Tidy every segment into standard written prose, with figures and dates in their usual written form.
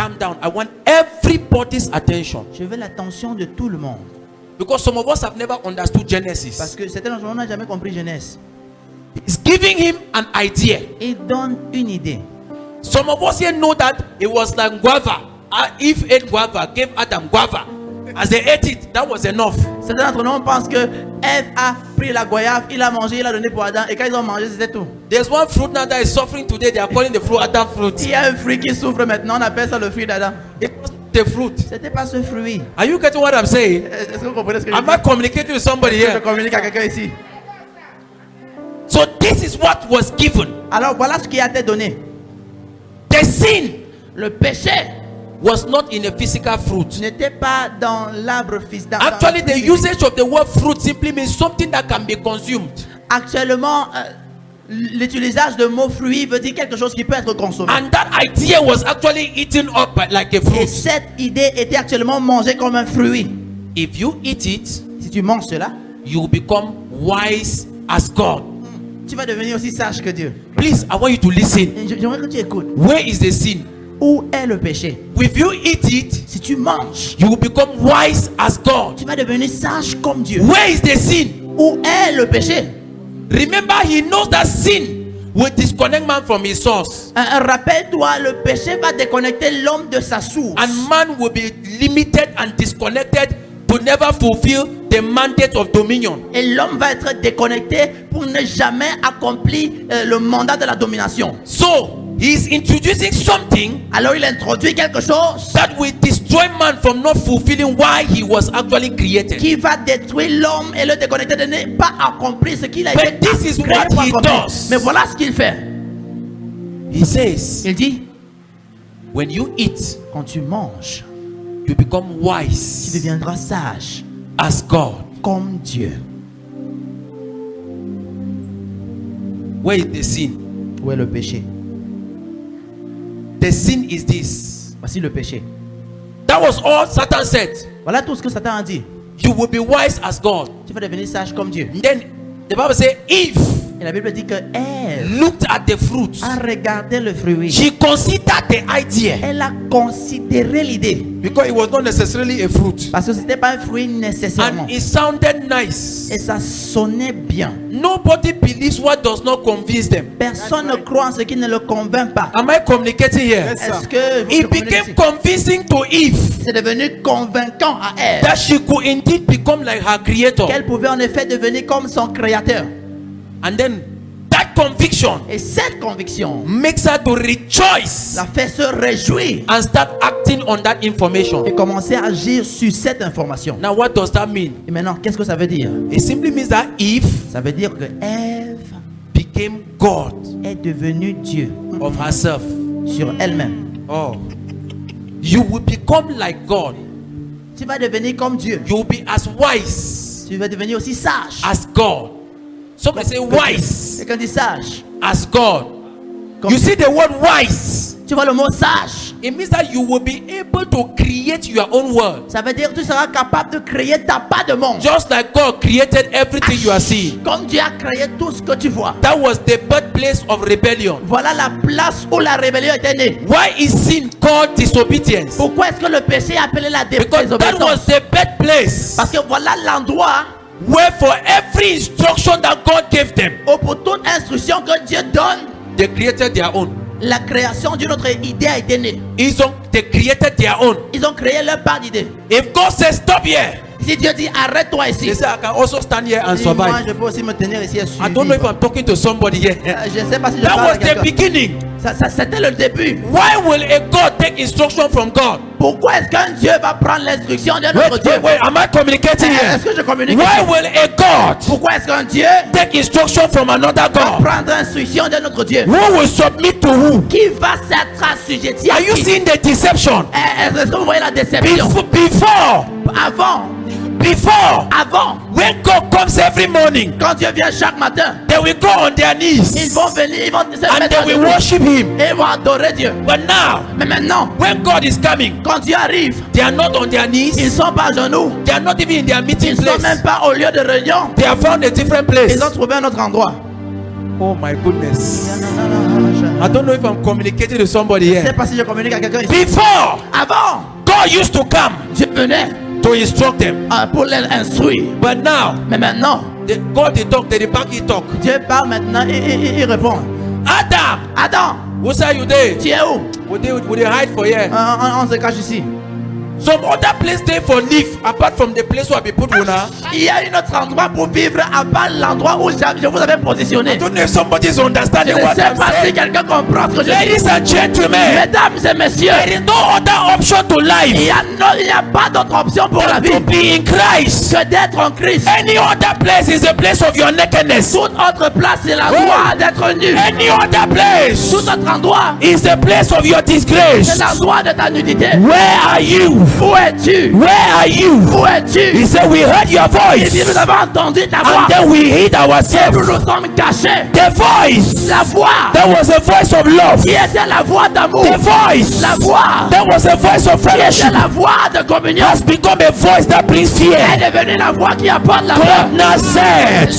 calm down. I want everybody's attention. Je veux l'attention de tout le monde. Because some of us have never understood Parce Genesis. que certains d'entre nous n'ont jamais compris Genèse. It's giving him an idea. Il donne une idée. Some of us here know that it was like guava. Eve ate guava, gave Adam guava. As they ate it, that was enough. Certains d'entre nous pensent que Ève a pris la goyave, il a mangé, il a donné pour Adam, et quand ils ont mangé, c'était tout. There's one fruit now that is suffering today. They are calling the fruit Adam fruit. Il y a un fruit qui souffre maintenant, on appelle ça le fruit d'Adam. It was the fruit. C'était pas ce fruit. Are you getting what I'm saying? Est-ce que vous comprenez ce que je Am dis? I communicating with somebody Je here? communique à quelqu'un ici. So this is what was given. Alors voilà ce qui a été donné. The sin Le péché was not in a physical fruit. n'était pas dans l'arbre fils d'Adam. Actually, the usage of the word fruit simply means something that can be consumed. Actuellement, l'utilisation de mot fruit veut dire quelque chose qui peut être consommé. And that idea was actually eaten up like a Et fruit. cette idée était actuellement mangée comme un fruit. If you eat it, Si tu manges cela, you become wise as God. tu vas devenir aussi sage que Dieu. Please, I want you to listen. Et j'aimerais que tu écoutes. Where is the sin? Où est le péché? If you eat it, Si tu manges, you will become wise as God. tu vas devenir sage comme Dieu. Where is the sin? Où est le péché? Remember, he knows that sin will disconnect man from his source. Rappelle-toi, le péché va déconnecter l'homme de sa source. And man will be limited and disconnected to never fulfill the mandate of dominion. Et l'homme va être déconnecté pour ne jamais accomplir le mandat de la domination. So, he is introducing something Alors il introduit quelque chose that will destroy man from not fulfilling why he was actually created. qui va détruire l'homme et le déconnecter de ne pas accomplir ce qu'il a But été this is créé what pour he accomplir. does. Mais voilà ce qu'il fait. He says, Il dit, when you eat, quand tu manges, you become tu wise deviendras sage as God. comme Dieu. Where is the sin? Où est le péché? The sin is this. Voici le péché. That was all Satan said. Voilà tout ce que Satan a dit. You will be wise as God. Tu vas devenir sage comme Dieu. And then the Bible says, Eve Et la Bible dit que Ève looked at the fruit. a regardé le fruit. She considered the idea Elle a considéré l'idée. because it was not necessarily a fruit. Parce que ce n'était pas un fruit nécessairement. And it sounded nice. Et ça sonnait bien. Nobody believes what does not convince them. Personne ne croit en ce qui ne le convainc pas. Am I communicating here? Est-ce que vous It comprenez became ici? convincing to Eve C'est devenu convaincant à Ève that she could indeed become like her creator. qu'elle pouvait en effet devenir comme son créateur. And then that conviction Et cette conviction makes her to rejoice la fait se réjouir and start acting on that information. et commencer à agir sur cette information. Now, what does that mean? Et maintenant, qu'est-ce que ça veut dire? It simply means that Eve Ça veut dire que Ève became God est devenue Dieu of herself. sur elle-même. Oh, you will become like God. Tu vas devenir comme Dieu. You will be as wise Tu vas devenir aussi sage. as God. Somebody say wise Et quand on dit sage, as God. comme You see the word wise? tu vois le mot sage, It means that you will be able to create your own world. ça veut dire que tu seras capable de créer ta part de monde. Just like God created everything you are seeing. Comme Dieu a créé tout ce que tu vois. That was the birthplace of rebellion. Voilà la place où la rébellion était née. Why is sin called disobedience? Pourquoi est-ce que le péché est appelé la Because that was désobéissance? the birthplace Parce que voilà l'endroit where for every instruction that God gave them, où pour toute instruction que Dieu donne, they created their own. la création d'une autre idée a été née. They created their own. Ils ont créé leur part d'idée. If God says stop here, Si Dieu dit arrête-toi ici, they say I can also stand here and dis, moi survive. je peux aussi me tenir ici et I don't know if survivre. I'm talking to somebody here. Je ne sais pas si je That parle was à the quelqu'un. beginning. Ça, c'était le début. Why will a God take instruction from God? Pourquoi est-ce qu'un Dieu va prendre l'instruction d'un autre Dieu? Wait, am I communicating here? Est-ce que je communique? Why will a God Pourquoi est-ce qu'un Dieu take instruction from another va God? prendre l'instruction d'un autre Dieu? Who will submit to who? Qui va s'être assujetti à Are you qui? seeing the deception? Est-ce que vous voyez la déception? Before, Avant, when God comes every morning, quand Dieu vient chaque matin, they will go on their ils knees vont venir, ils vont se and mettre they à will genoux worship Him. et ils vont adorer Dieu. But now, Mais maintenant, when God is coming, quand Dieu arrive, they are not on their ils knees. sont pas à genoux, They are not even in their meeting ils sont place. même pas au lieu de réunion, They have found a different place. ils ont trouvé un autre endroit. Oh my goodness. I don't know if I'm communicating to somebody Je ne sais here. pas si je communique à quelqu'un ici. Before, Avant, God used to come Dieu venait to instruct them. pour les instruire. But now, Mais maintenant, God they talk, they back he talk. Dieu parle maintenant et il répond. Adam, Adam, who say you there? tu es où? Would they hide for here? On se cache ici. Some other place there for live apart from the place where I be put una. Il y a un autre endroit pour vivre à part l'endroit où je vous avais positionné. I don't know if somebody's Je understanding ne what sais I'm pas si saying. quelqu'un comprend ce que je dis. Ladies and gentlemen, Mesdames et messieurs, there is no other option to il life n'y a pas d'autre option pour la than to vie be in Christ. que d'être en Christ. Any other place is the place of your nakedness. Toute autre place, c'est l'endroit d'être nu. Any other place Tout autre endroit, is the place of your c'est disgrace. l'endroit de ta nudité. Where are you? Où es-tu? Where are you? Où es-tu? He said, we heard your Il dit, nous voice avons entendu ta voix. and then we hid Et nous ourselves. nous sommes cachés. The voice, La voix that was a voice of love. qui était la voix d'amour. The voice, La voix that was a voice of qui était fellowship, la voix de communion has become a voice that brings fear. est devenue la voix qui apporte la peur. God now said,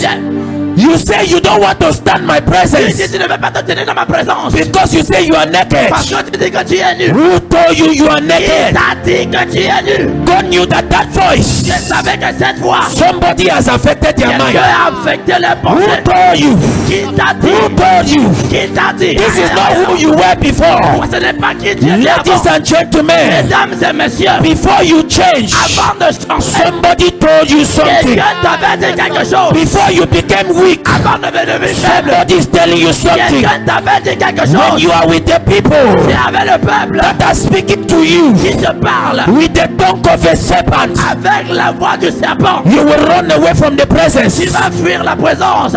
you say you don't want to stand my Tu dis, presence tu ne veux pas te tenir dans ma présence. because you say you are naked. Parce que tu dis que tu es nu. Who told you you are Il naked? t'a dit que tu es nu. God knew that voice, Je savais que cette voix, somebody has affected your quelqu'un mind. a affecté les Who pensées. told you? Qui t'a Who dit? told you? Qui t'a dit? This is not who you were before. Ce n'est pas qui tu étais Ladies avant. and gentlemen, Mesdames et messieurs, before you change, avant de changer, somebody told you something. quelqu'un t'avait dit quelque chose. Before you became weak, Avant de devenir faible, somebody is telling you something. quelqu'un t'avait dit quelque When chose. you are with the people Et avec le peuple that are speaking to you qui te parle with the tongue of a serpent, avec la voix du serpent, you will run away from the presence. tu vas fuir la présence.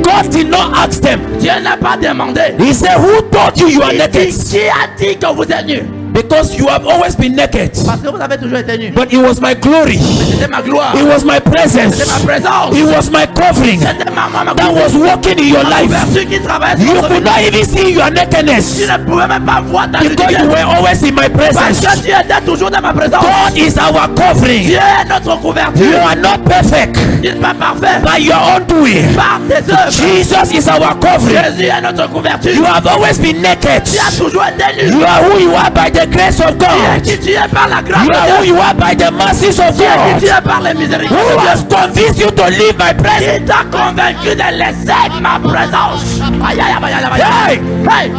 God did not ask them. Dieu n'a pas demandé. He said, who told you you are Il naked? dit, qui a dit que vous êtes nus? Because you have always been naked. Parce que vous avez toujours été nus. But it was my glory. C'était ma gloire. It was my C'était ma presence. présence. It was my covering C'était ma that was working in your life. couverture qui travaillait You sur votre could vie. not even see your Tu nakedness ne pouvais même pas voir ta because nudité. you were always in my Parce presence. que tu étais toujours dans ma présence. God is our covering. Dieu est notre You couverture. are not perfect Tu n'es pas parfait by your own doing. par tes œuvres. Jesus is our covering. Jésus est notre couverture. You have always been naked. Tu as toujours été nu. You are who you are by the grace of Tu es God. qui tu es par la grâce You de are who Dieu. you are by the mercies of Tu es qui tu God. es par les miséricordes Who de has Dieu. convinced you to leave my presence? Qui t'a convaincu de laisser ma présence? Aïe, aïe, aïe, aïe, Hey! aïe. Hey!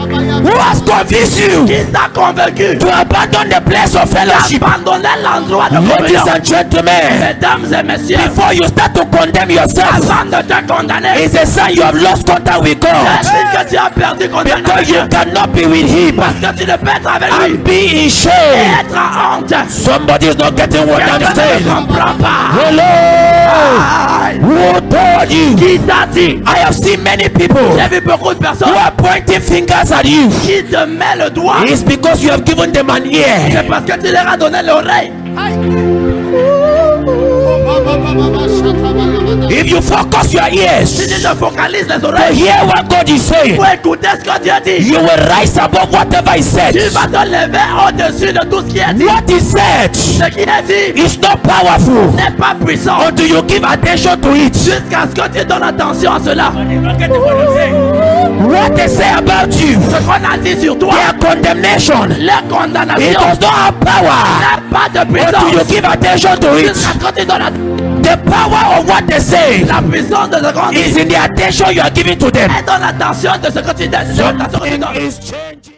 Who has convinced you Qui t'a convaincu to abandon the place of fellowship? d'abandonner l'endroit de Ladies communion? and gentlemen, Mesdames et messieurs, before you start to condemn yourself, avant de te condamner, it's a sign you have lost contact with c'est God. signe que tu as perdu contact avec Because Dieu. you cannot be with Him Parce que tu ne peux être avec and lui be in et shame. être en honte. Somebody is not getting what I'm Quelqu'un ne saying. comprend pas. Hello! Aïe. Who told you? Qui t'a dit? I have seen many people J'ai vu beaucoup de who personnes are pointing fingers at you. qui te mettent le doigt. It's because you have given them an ear. C'est parce que tu leur as donné l'oreille. If you focus your Si ears tu te focalises les to oreilles hear what God is saying, pour écouter ce que Dieu dit, you will rise above whatever He said. tu vas te lever au-dessus de tout ce qui est dit. What He said Ce qui est dit is not powerful n'est pas puissant until you give attention to it. jusqu'à ce que tu donnes attention à cela. What they say about you, Ce qu'on a dit sur toi, their condemnation, la it condamnation does not have power n'a pas de until you puissance give attention to it. jusqu'à ce que tu donnes The power of what they say la puissance de ce qu'on is dit. in the attention you are giving to them. Et donne attention de ce que tu donnes. Something is changing.